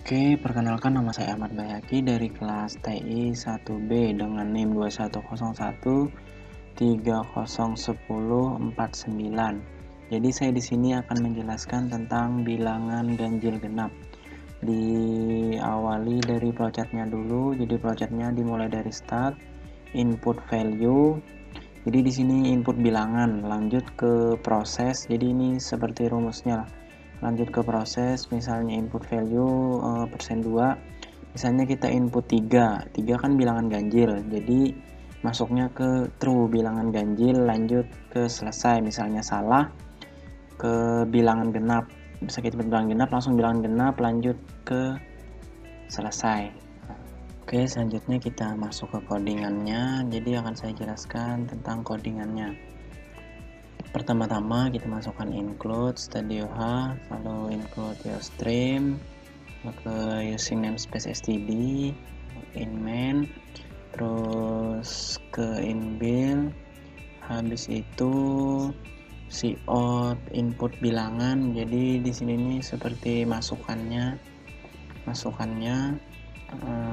Oke, perkenalkan nama saya Ahmad Bayaki dari kelas TI 1B dengan NIM 2101 301049. Jadi saya di sini akan menjelaskan tentang bilangan ganjil genap. Diawali dari flowchartnya dulu. Jadi flowchartnya dimulai dari start, input value. Jadi di sini input bilangan, lanjut ke proses. Jadi ini seperti rumusnya lah. Lanjut ke proses, misalnya input value persen 2, misalnya kita input 3 kan bilangan ganjil, jadi masuknya ke true bilangan ganjil, lanjut ke selesai, misalnya salah ke bilangan genap, bisa kita bilangan genap, langsung bilangan genap, lanjut ke selesai. Oke, selanjutnya kita masuk ke codingannya. Jadi akan saya jelaskan tentang codingannya. Pertama-tama kita masukkan include studio H, lalu include your stream, ke using namespace std, in main, terus ke inbuild, habis itu cout input bilangan. Jadi di sini nih seperti masukannya,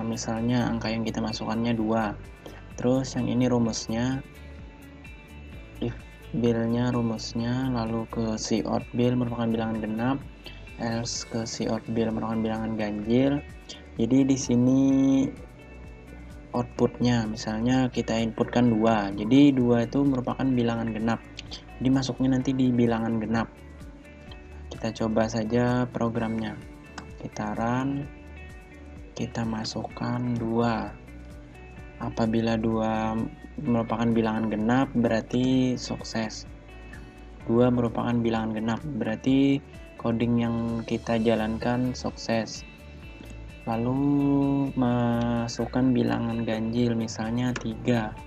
misalnya angka yang kita masukkannya 2. Terus yang ini rumusnya, if bill-nya rumusnya, lalu ke cout bill merupakan bilangan genap, else ke cout bill merupakan bilangan ganjil. Jadi di sini outputnya, misalnya kita inputkan 2, jadi 2 itu merupakan bilangan genap, jadi masuknya nanti di bilangan genap. Kita coba saja programnya, kita run, kita masukkan 2. Apabila 2 merupakan bilangan genap berarti sukses. 2 merupakan bilangan genap berarti coding yang kita jalankan sukses. Lalu masukkan bilangan ganjil, misalnya 3.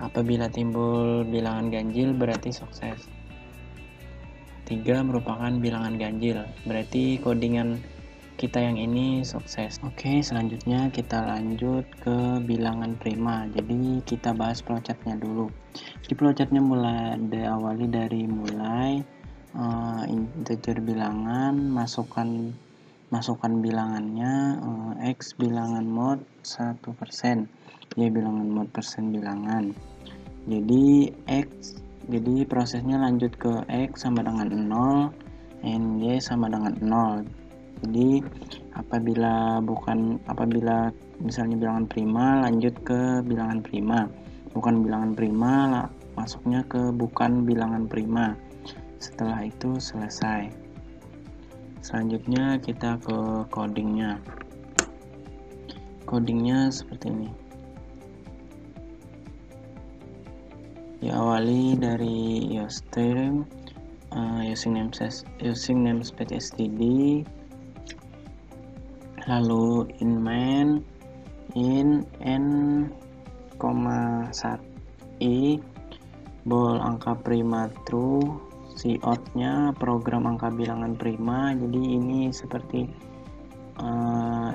Apabila timbul bilangan ganjil berarti sukses. 3 merupakan bilangan ganjil, berarti codingan kita yang ini sukses. Oke, selanjutnya kita lanjut ke bilangan prima. Jadi kita bahas flowchartnya dulu. Di flowchartnya diawali dari integer bilangan, masukkan bilangannya, X bilangan mod 1%, Y bilangan mod persen bilangan. Jadi jadi prosesnya lanjut ke X sama dengan 0 and Y sama dengan 0. Jadi apabila misalnya bilangan prima, lanjut ke bilangan prima, bukan bilangan prima masuknya ke bukan bilangan prima. Setelah itu selesai. Selanjutnya kita ke codingnya. Codingnya seperti ini. Diawali dari stream, using namespace std, lalu in main, in n, 1 i, bool angka prima true, cout-nya program angka bilangan prima. Jadi ini seperti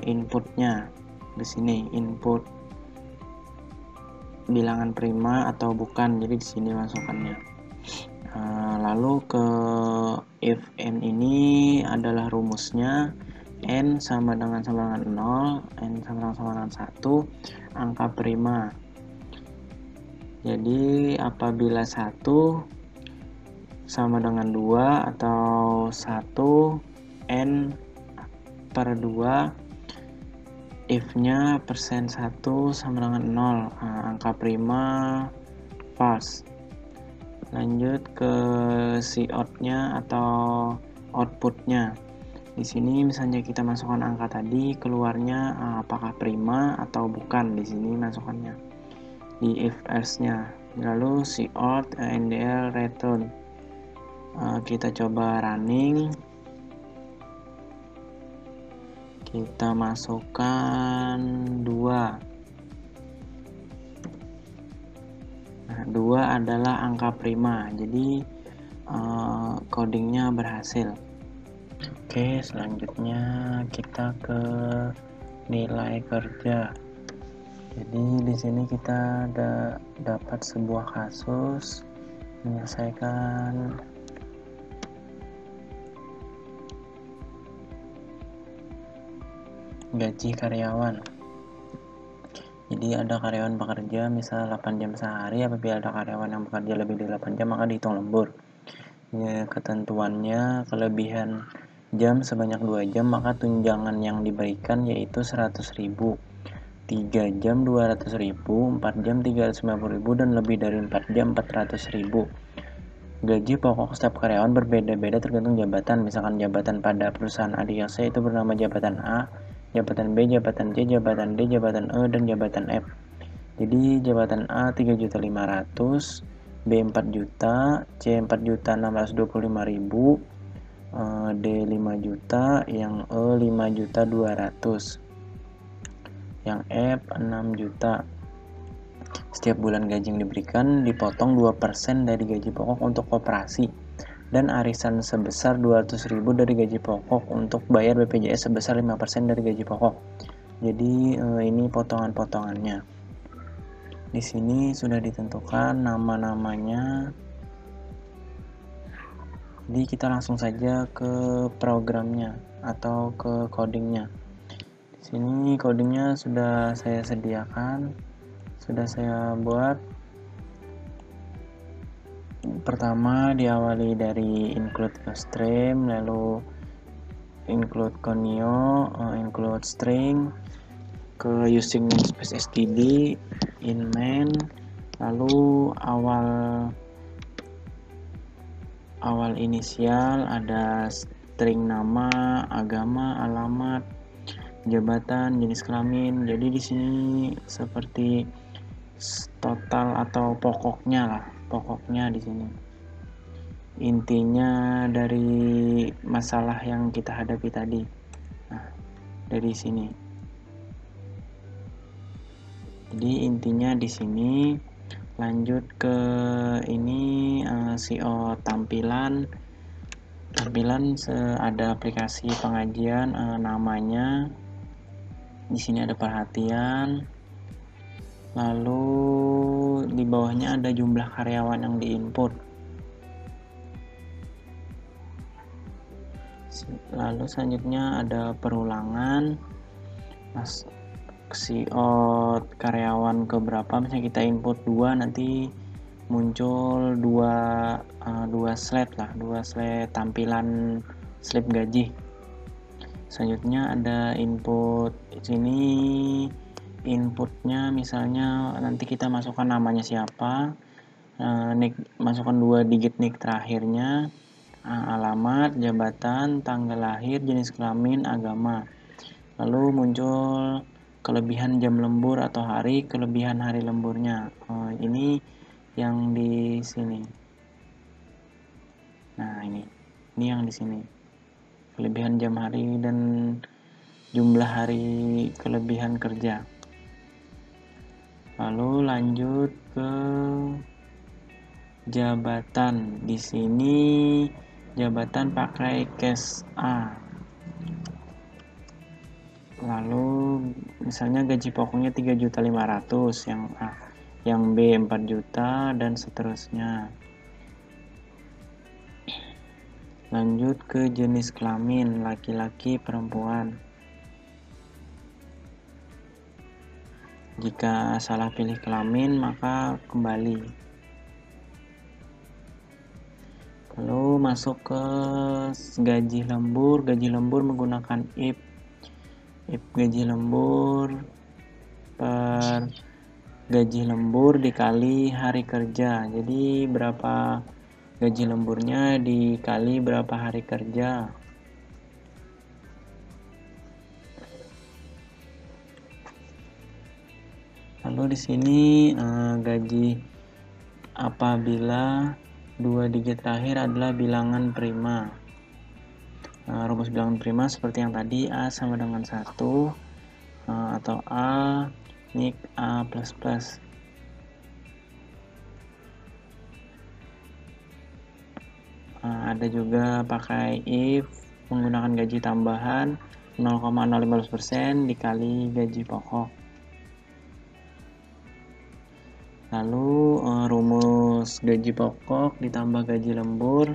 inputnya di sini, input bilangan prima atau bukan, jadi di sini masukannya. Lalu ke if n ini adalah rumusnya, n sama dengan 0, n sama dengan 1, angka prima. Jadi apabila 1 sama dengan 2 atau 1 n per 2, if-nya persen 1 sama dengan 0, angka prima false. Lanjut ke cout-nya atau outputnya. Di sini misalnya kita masukkan angka tadi, keluarnya apakah prima atau bukan, di sini masukannya di if else-nya. Lalu cout ndl return. Kita coba running. Kita masukkan 2. Nah, 2 adalah angka prima, jadi codingnya berhasil. Oke, selanjutnya kita ke nilai kerja. Jadi di sini kita dapat sebuah kasus menyelesaikan gaji karyawan. Jadi ada karyawan bekerja misal 8 jam sehari, apabila ada karyawan yang bekerja lebih dari 8 jam maka dihitung lembur. Ya, ketentuannya kelebihan jam sebanyak 2 jam maka tunjangan yang diberikan yaitu 100.000, 3 jam 200.000, 4 jam 350.000, dan lebih dari 4 jam 400.000. Gaji pokok setiap karyawan berbeda-beda tergantung jabatan. Misalkan jabatan pada perusahaan adiaksa itu bernama jabatan A, jabatan B, jabatan C, jabatan D, jabatan E, dan jabatan F. Jadi jabatan A 3.500.000, B 4 juta, C 4.625.000, D 5 juta, yang E 5.200.000, yang F 6 juta. Setiap bulan gaji yang diberikan dipotong 2% dari gaji pokok untuk koperasi, dan arisan sebesar 200.000 dari gaji pokok untuk bayar BPJS sebesar 5% dari gaji pokok. Jadi ini potongan-potongannya. Di sini sudah ditentukan nama-namanya. Jadi kita langsung saja ke programnya atau ke codingnya. Di sini codingnya sudah saya sediakan, sudah saya buat. Pertama diawali dari include stream, lalu include conio, include string, ke using namespace std, in main, lalu awal inisial ada string nama, agama, alamat, jabatan, jenis kelamin. Jadi di sini seperti total atau pokoknya di sini. Intinya dari masalah yang kita hadapi tadi. Nah, dari sini. Jadi intinya di sini. Lanjut ke ini CO tampilan ada aplikasi pengajian, namanya di sini ada perhatian, lalu di bawahnya ada jumlah karyawan yang diinput, lalu selanjutnya ada perulangan, CO karyawan ke berapa, misalnya kita input 2, nanti muncul dua slide tampilan slip gaji. Selanjutnya ada input. Di sini inputnya misalnya nanti kita masukkan namanya siapa, masukkan 2 digit NIK terakhirnya, alamat, jabatan, tanggal lahir, jenis kelamin, agama. Lalu muncul kelebihan jam lembur atau hari, kelebihan hari lemburnya. Ini yang di sini. Nah, ini yang di sini. Kelebihan jam hari dan jumlah hari kelebihan kerja. Lalu lanjut ke jabatan. Di sini jabatan pakai case A. Lalu misalnya gaji pokoknya 3.500.000, yang A, yang B 4 juta, dan seterusnya. Lanjut ke jenis kelamin, laki-laki, perempuan. Jika salah pilih kelamin maka kembali. Lalu masuk ke gaji lembur. Gaji lembur menggunakan if gaji lembur per gaji lembur dikali hari kerja. Jadi berapa gaji lemburnya dikali berapa hari kerja. Lalu di sini gaji apabila 2 digit terakhir adalah bilangan prima. Rumus bilangan prima seperti yang tadi, A sama dengan 1, atau A NIK A++. Ada juga pakai if menggunakan gaji tambahan 0,015% dikali gaji pokok. Lalu rumus gaji pokok ditambah gaji lembur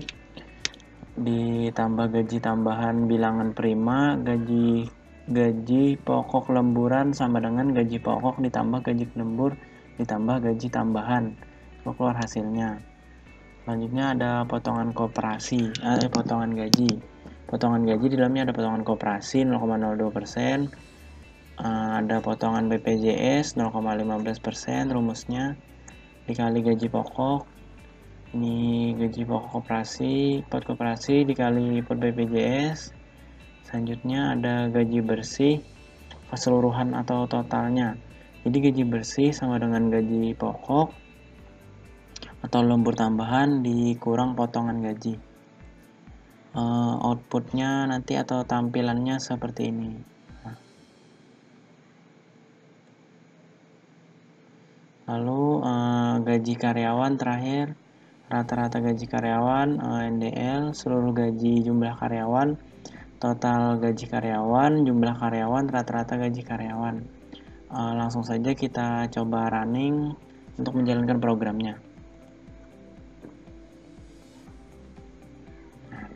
ditambah gaji tambahan bilangan prima, gaji gaji pokok lemburan sama dengan gaji pokok ditambah gaji lembur ditambah gaji tambahan. Keluar hasilnya. Selanjutnya ada potongan koperasi, potongan gaji. Potongan gaji di dalamnya ada potongan koperasi 0,02%, ada potongan BPJS 0,15%, rumusnya dikali gaji pokok. Ini gaji pokok koperasi, pot koperasi dikali pot BPJS. Selanjutnya ada gaji bersih keseluruhan atau totalnya. Jadi gaji bersih sama dengan gaji pokok atau lembur tambahan dikurang potongan gaji. Outputnya nanti atau tampilannya seperti ini. Lalu gaji karyawan terakhir, rata-rata gaji karyawan, NDL, seluruh gaji jumlah karyawan, total gaji karyawan, jumlah karyawan, rata-rata gaji karyawan. Langsung saja kita coba running untuk menjalankan programnya. Nah,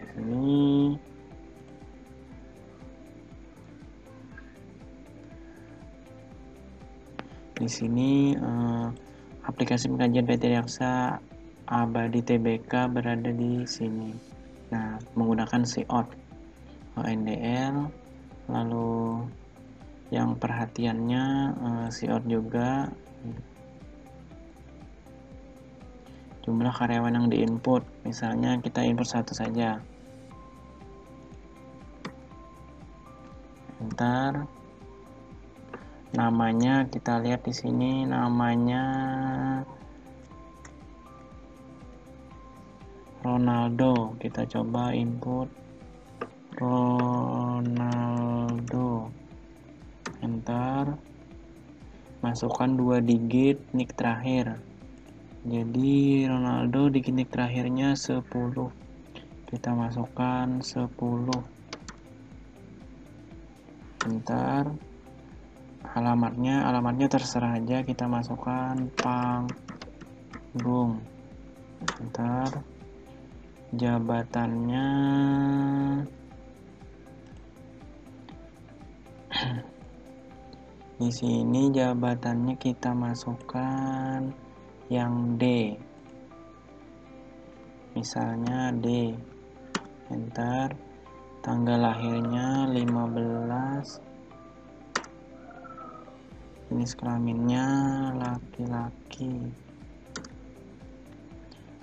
di sini aplikasi pengkajian PT Reksa Abadi TBK berada di sini. Nah, menggunakan SIOT. NDL, lalu yang perhatiannya SIOT juga, jumlah karyawan yang diinput, misalnya kita input satu saja, enter. Namanya kita lihat di sini, namanya Ronaldo. Kita coba input Ronaldo, enter. Masukkan 2 digit nik terakhir. Jadi Ronaldo digit nik terakhirnya 10. Kita masukkan 10. Enter. Alamatnya terserah aja, kita masukkan Panggung. Enter. Jabatannya di sini, jabatannya kita masukkan yang D, misalnya D. Enter. Tanggal lahirnya 15, jenis kelaminnya laki-laki,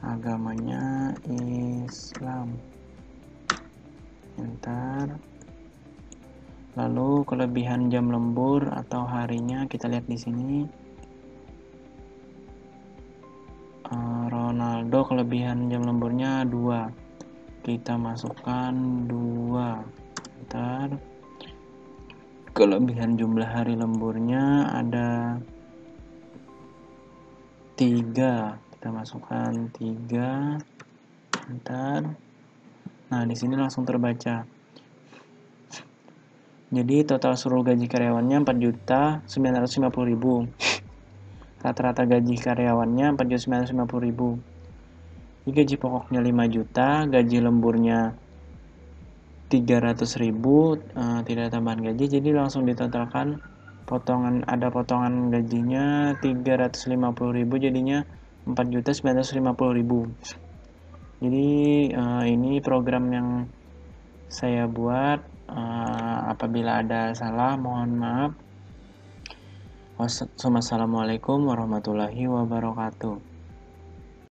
agamanya Islam. Enter. Lalu kelebihan jam lembur atau harinya kita lihat di sini. Ronaldo kelebihan jam lemburnya 2. Kita masukkan 2. Enter. Kelebihan jumlah hari lemburnya ada 3. Kita masukkan 3. Enter. Nah, di sini langsung terbaca. Jadi total seluruh gaji karyawannya 4.950.000. Rata-rata gaji karyawannya 4.950.000. Gaji pokoknya 5 juta, gaji lemburnya 300.000, tidak tambahan gaji, jadi langsung ditotalkan ada potongan gajinya 350.000, jadinya 4.950.000. Jadi ini program yang saya buat. Apabila ada salah mohon maaf. Wassalamualaikum warahmatullahi wabarakatuh.